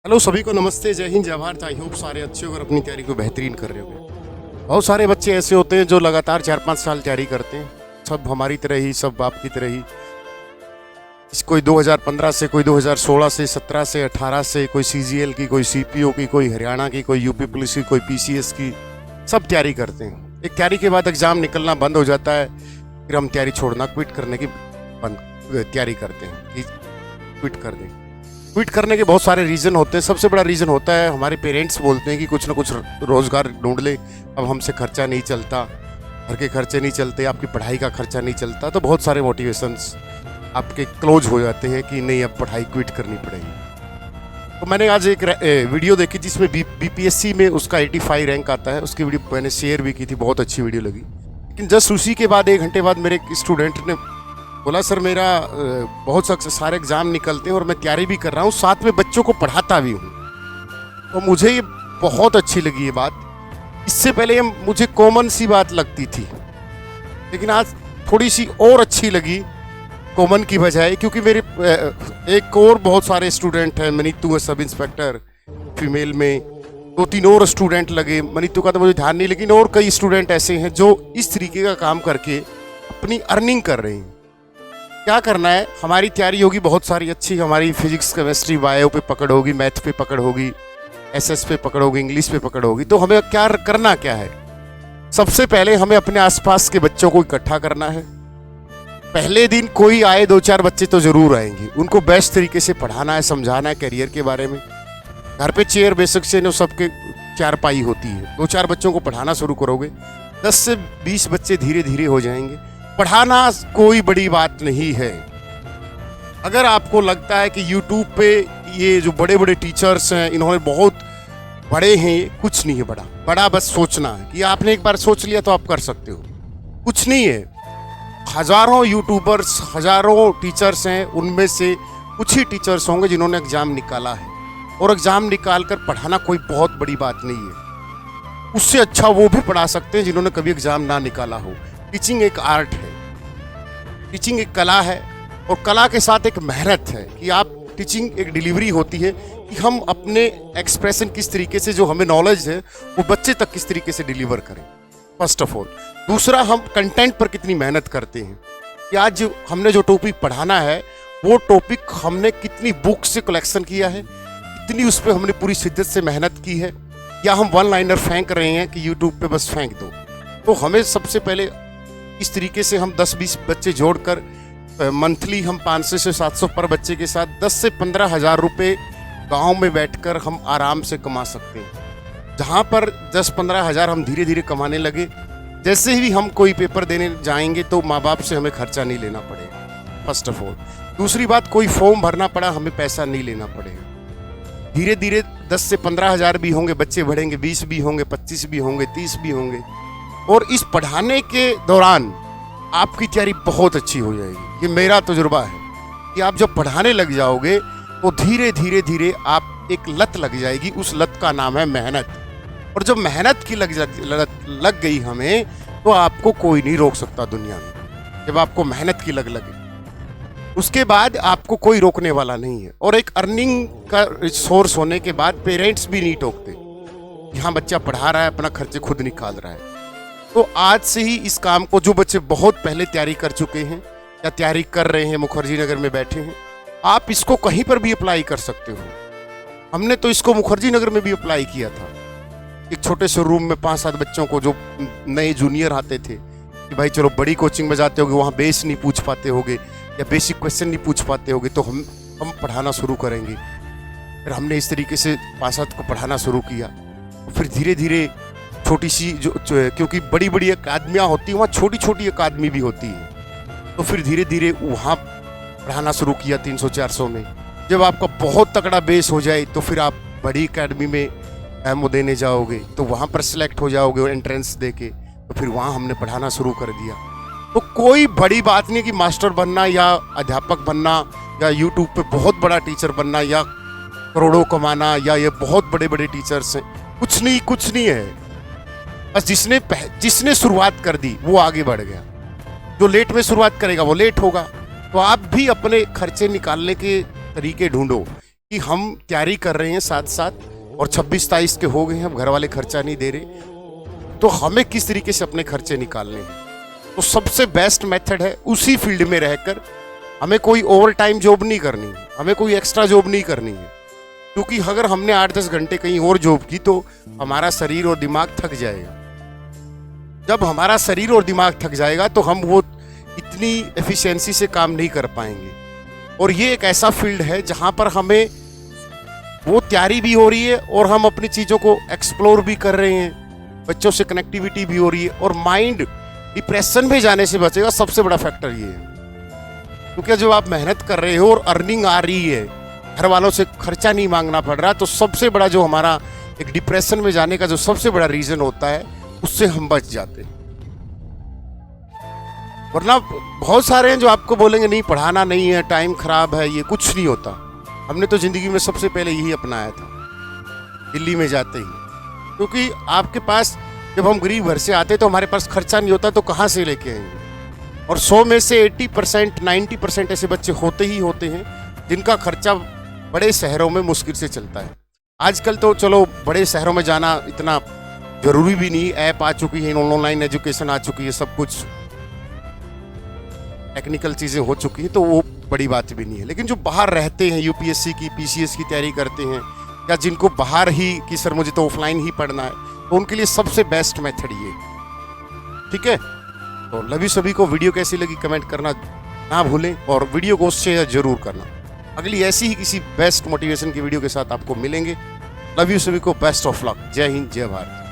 Hello सभी को नमस्ते, जय हिंद, जय भारत। आई होप सारे अच्छे होकर अपनी तैयारी को बेहतरीन कर रहे होंगे। बहुत सारे बच्चे ऐसे होते हैं जो लगातार 4-5 साल तैयारी करते हैं, सब हमारी तरह ही, सब आपकी तरह ही। कोई 2015 से, कोई 2016 से, 17 से, 18 से, कोई सीजीएल की, कोई सीपीओ की, कोई हरियाणा की, कोई यूपी पुलिस की, कोई पीसीएस की, सब तैयारी करते हैं। एक तैयारी के बाद एग्ज़ाम निकलना बंद हो जाता है, फिर हम तैयारी छोड़ना, क्विट करने की तैयारी करते हैं कि क्विट कर दें। क्विट करने के बहुत सारे रीज़न होते हैं। सबसे बड़ा रीज़न होता है हमारे पेरेंट्स बोलते हैं कि कुछ ना कुछ रोज़गार ढूंढ ले, अब हमसे खर्चा नहीं चलता, घर के खर्चे नहीं चलते, आपकी पढ़ाई का खर्चा नहीं चलता। तो बहुत सारे मोटिवेशंस आपके क्लोज हो जाते हैं कि नहीं, अब पढ़ाई क्विट करनी पड़ेगी। तो मैंने आज एक वीडियो देखी जिसमें बीपीएससी में उसका 85 रैंक आता है। उसकी वीडियो मैंने शेयर भी की थी, बहुत अच्छी वीडियो लगी। लेकिन जस्ट उसी के बाद 1 घंटे बाद मेरे एक स्टूडेंट ने बोला, सर मेरा बहुत सारे एग्ज़ाम निकलते हैं और मैं तैयारी भी कर रहा हूँ, साथ में बच्चों को पढ़ाता भी हूँ। तो मुझे ये बहुत अच्छी लगी ये बात। इससे पहले ये मुझे कॉमन सी बात लगती थी, लेकिन आज थोड़ी सी और अच्छी लगी कॉमन की बजाय, क्योंकि मेरे एक और बहुत सारे स्टूडेंट हैं। मनीतू है सब इंस्पेक्टर फीमेल में, 2-3 और स्टूडेंट लगे। मनीतू का तो मुझे ध्यान नहीं, लेकिन और कई स्टूडेंट ऐसे हैं जो इस तरीके का काम करके अपनी अर्निंग कर रहे हैं। क्या करना है, हमारी तैयारी होगी बहुत सारी अच्छी, हमारी फिजिक्स, केमिस्ट्री, बायो पे पकड़ होगी, मैथ पे पकड़ होगी, एसएस पे पकड़ होगी, इंग्लिश पे पकड़ होगी। तो हमें क्या करना क्या है, सबसे पहले हमें अपने आसपास के बच्चों को इकट्ठा करना है। पहले दिन कोई आए, 2-4 बच्चे तो जरूर आएंगे, उनको बेस्ट तरीके से पढ़ाना है, समझाना है करियर के बारे में। घर पे चेयर बेसिक से सबके 4 पाई होती है, 2-4 बच्चों को पढ़ाना शुरू करोगे, 10 से 20 बच्चे धीरे धीरे हो जाएंगे। पढ़ाना कोई बड़ी बात नहीं है। अगर आपको लगता है कि YouTube पे ये जो बड़े बड़े टीचर्स हैं, इन्होंने बहुत बड़े हैं, कुछ नहीं है बड़ा। बड़ा बस सोचना है कि आपने एक बार सोच लिया तो आप कर सकते हो, कुछ नहीं है। हजारों यूट्यूबर्स, हजारों टीचर्स हैं, उनमें से कुछ ही टीचर्स होंगे जिन्होंने एग्ज़ाम निकाला है, और एग्ज़ाम निकाल कर पढ़ाना कोई बहुत बड़ी बात नहीं है। उससे अच्छा वो भी पढ़ा सकते हैं जिन्होंने कभी एग्ज़ाम ना निकाला हो। टीचिंग एक आर्ट है, टीचिंग एक कला है, और कला के साथ एक मेहनत है कि आप टीचिंग एक डिलीवरी होती है कि हम अपने एक्सप्रेशन किस तरीके से, जो हमें नॉलेज है वो बच्चे तक किस तरीके से डिलीवर करें, फर्स्ट ऑफ ऑल। दूसरा, हम कंटेंट पर कितनी मेहनत करते हैं कि आज हमने जो टॉपिक पढ़ाना है वो टॉपिक हमने कितनी बुक से कलेक्शन किया है, कितनी उस पर हमने पूरी शिद्दत से मेहनत की है, या हम वन लाइनर फेंक रहे हैं कि यूट्यूब पे बस फेंक दो। तो हमें सबसे पहले इस तरीके से हम 10-20 बच्चे जोड़कर मंथली हम 500 से 700 पर बच्चे के साथ 10 से 15 हज़ार रुपये गाँव में बैठकर हम आराम से कमा सकते हैं। जहाँ पर 10-15 हज़ार हम धीरे धीरे कमाने लगे, जैसे ही हम कोई पेपर देने जाएंगे तो माँ बाप से हमें खर्चा नहीं लेना पड़ेगा, फर्स्ट ऑफ ऑल। दूसरी बात, कोई फॉर्म भरना पड़ा, हमें पैसा नहीं लेना पड़ेगा। धीरे धीरे 10 से 15 हज़ार भी होंगे, बच्चे बढ़ेंगे, 20 भी होंगे, 25 भी होंगे, 30 भी होंगे। और इस पढ़ाने के दौरान आपकी तैयारी बहुत अच्छी हो जाएगी। ये मेरा तजुर्बा है कि आप जब पढ़ाने लग जाओगे तो धीरे धीरे धीरे आप एक लत लग जाएगी, उस लत का नाम है मेहनत। और जब मेहनत की लग गई हमें, तो आपको कोई नहीं रोक सकता दुनिया में। जब आपको मेहनत की लग लगे, उसके बाद आपको कोई रोकने वाला नहीं है। और एक अर्निंग का सोर्स होने के बाद पेरेंट्स भी नहीं टोकते कि हाँ बच्चा पढ़ा रहा है, अपना खर्चे खुद निकाल रहा है। तो आज से ही इस काम को, जो बच्चे बहुत पहले तैयारी कर चुके हैं या तैयारी कर रहे हैं, मुखर्जी नगर में बैठे हैं, आप इसको कहीं पर भी अप्लाई कर सकते हो। हमने तो इसको मुखर्जी नगर में भी अप्लाई किया था। एक छोटे से रूम में 5-7 बच्चों को, जो नए जूनियर आते थे, कि भाई चलो बड़ी कोचिंग में जाते होगे, वहाँ बेस नहीं पूछ पाते होगे या बेसिक क्वेश्चन नहीं पूछ पाते होगे, तो हम पढ़ाना शुरू करेंगे। फिर हमने इस तरीके से 5-7 को पढ़ाना शुरू किया। फिर धीरे धीरे छोटी सी जो क्योंकि बड़ी बड़ी अकादमियाँ होती हैं, वहाँ छोटी छोटी अकादमी भी होती है, तो फिर धीरे धीरे वहाँ पढ़ाना शुरू किया 300-400 में। जब आपका बहुत तगड़ा बेस हो जाए तो फिर आप बड़ी अकादमी में एमओ देने जाओगे, तो वहाँ पर सिलेक्ट हो जाओगे एंट्रेंस दे के, तो फिर वहाँ हमने पढ़ाना शुरू कर दिया। तो कोई बड़ी बात नहीं कि मास्टर बनना या अध्यापक बनना या यूट्यूब पे बहुत बड़ा टीचर बनना या करोड़ों कमाना या ये बहुत बड़े बड़े टीचर्स हैं, कुछ नहीं है। बस जिसने शुरुआत कर दी वो आगे बढ़ गया, जो लेट में शुरुआत करेगा वो लेट होगा। तो आप भी अपने खर्चे निकालने के तरीके ढूंढो कि हम तैयारी कर रहे हैं साथ साथ और 26-23 के हो गए हैं, अब घर वाले खर्चा नहीं दे रहे, तो हमें किस तरीके से अपने खर्चे निकालने हैं। तो सबसे बेस्ट मेथड है उसी फील्ड में रहकर, हमें कोई ओवर टाइम जॉब नहीं करनी है, हमें कोई एक्स्ट्रा जॉब नहीं करनी है, क्योंकि अगर हमने 8-10 घंटे कहीं और जॉब की तो हमारा शरीर और दिमाग थक जाएगा। जब हमारा शरीर और दिमाग थक जाएगा तो हम वो इतनी एफिशिएंसी से काम नहीं कर पाएंगे। और ये एक ऐसा फील्ड है जहाँ पर हमें वो तैयारी भी हो रही है और हम अपनी चीज़ों को एक्सप्लोर भी कर रहे हैं, बच्चों से कनेक्टिविटी भी हो रही है, और माइंड डिप्रेशन में जाने से बचेगा। सबसे बड़ा फैक्टर ये है, क्योंकि जब आप मेहनत कर रहे हो और अर्निंग आ रही है, घर वालों से खर्चा नहीं मांगना पड़ रहा, तो सबसे बड़ा जो हमारा एक डिप्रेशन में जाने का जो सबसे बड़ा रीज़न होता है, उससे हम बच जाते हैं। वरना बहुत सारे हैं जो आपको बोलेंगे नहीं पढ़ाना नहीं है, टाइम खराब है, ये कुछ नहीं होता। हमने तो ज़िंदगी में सबसे पहले यही अपनाया था दिल्ली में जाते ही, क्योंकि आपके पास जब हम गरीब घर से आते तो हमारे पास खर्चा नहीं होता, तो कहाँ से लेके आएंगे। और 100 में से 80% 90% ऐसे बच्चे होते ही होते हैं जिनका खर्चा बड़े शहरों में मुश्किल से चलता है। आजकल तो चलो बड़े शहरों में जाना इतना ज़रूरी भी नहीं, ऐप आ चुकी है, ऑनलाइन एजुकेशन आ चुकी है, सब कुछ टेक्निकल चीज़ें हो चुकी हैं, तो वो बड़ी बात भी नहीं है। लेकिन जो बाहर रहते हैं, यूपीएससी की पीसीएस की तैयारी करते हैं, या जिनको बाहर ही कि सर मुझे तो ऑफलाइन ही पढ़ना है, तो उनके लिए सबसे बेस्ट मेथड ये। ठीक है, तो लव यू सभी को। वीडियो कैसी लगी कमेंट करना ना भूलें, और वीडियो को शेयर जरूर करना। अगली ऐसी ही किसी बेस्ट मोटिवेशन की वीडियो के साथ आपको मिलेंगे। लव यू सभी को, बेस्ट ऑफ लक। जय हिंद, जय भारत।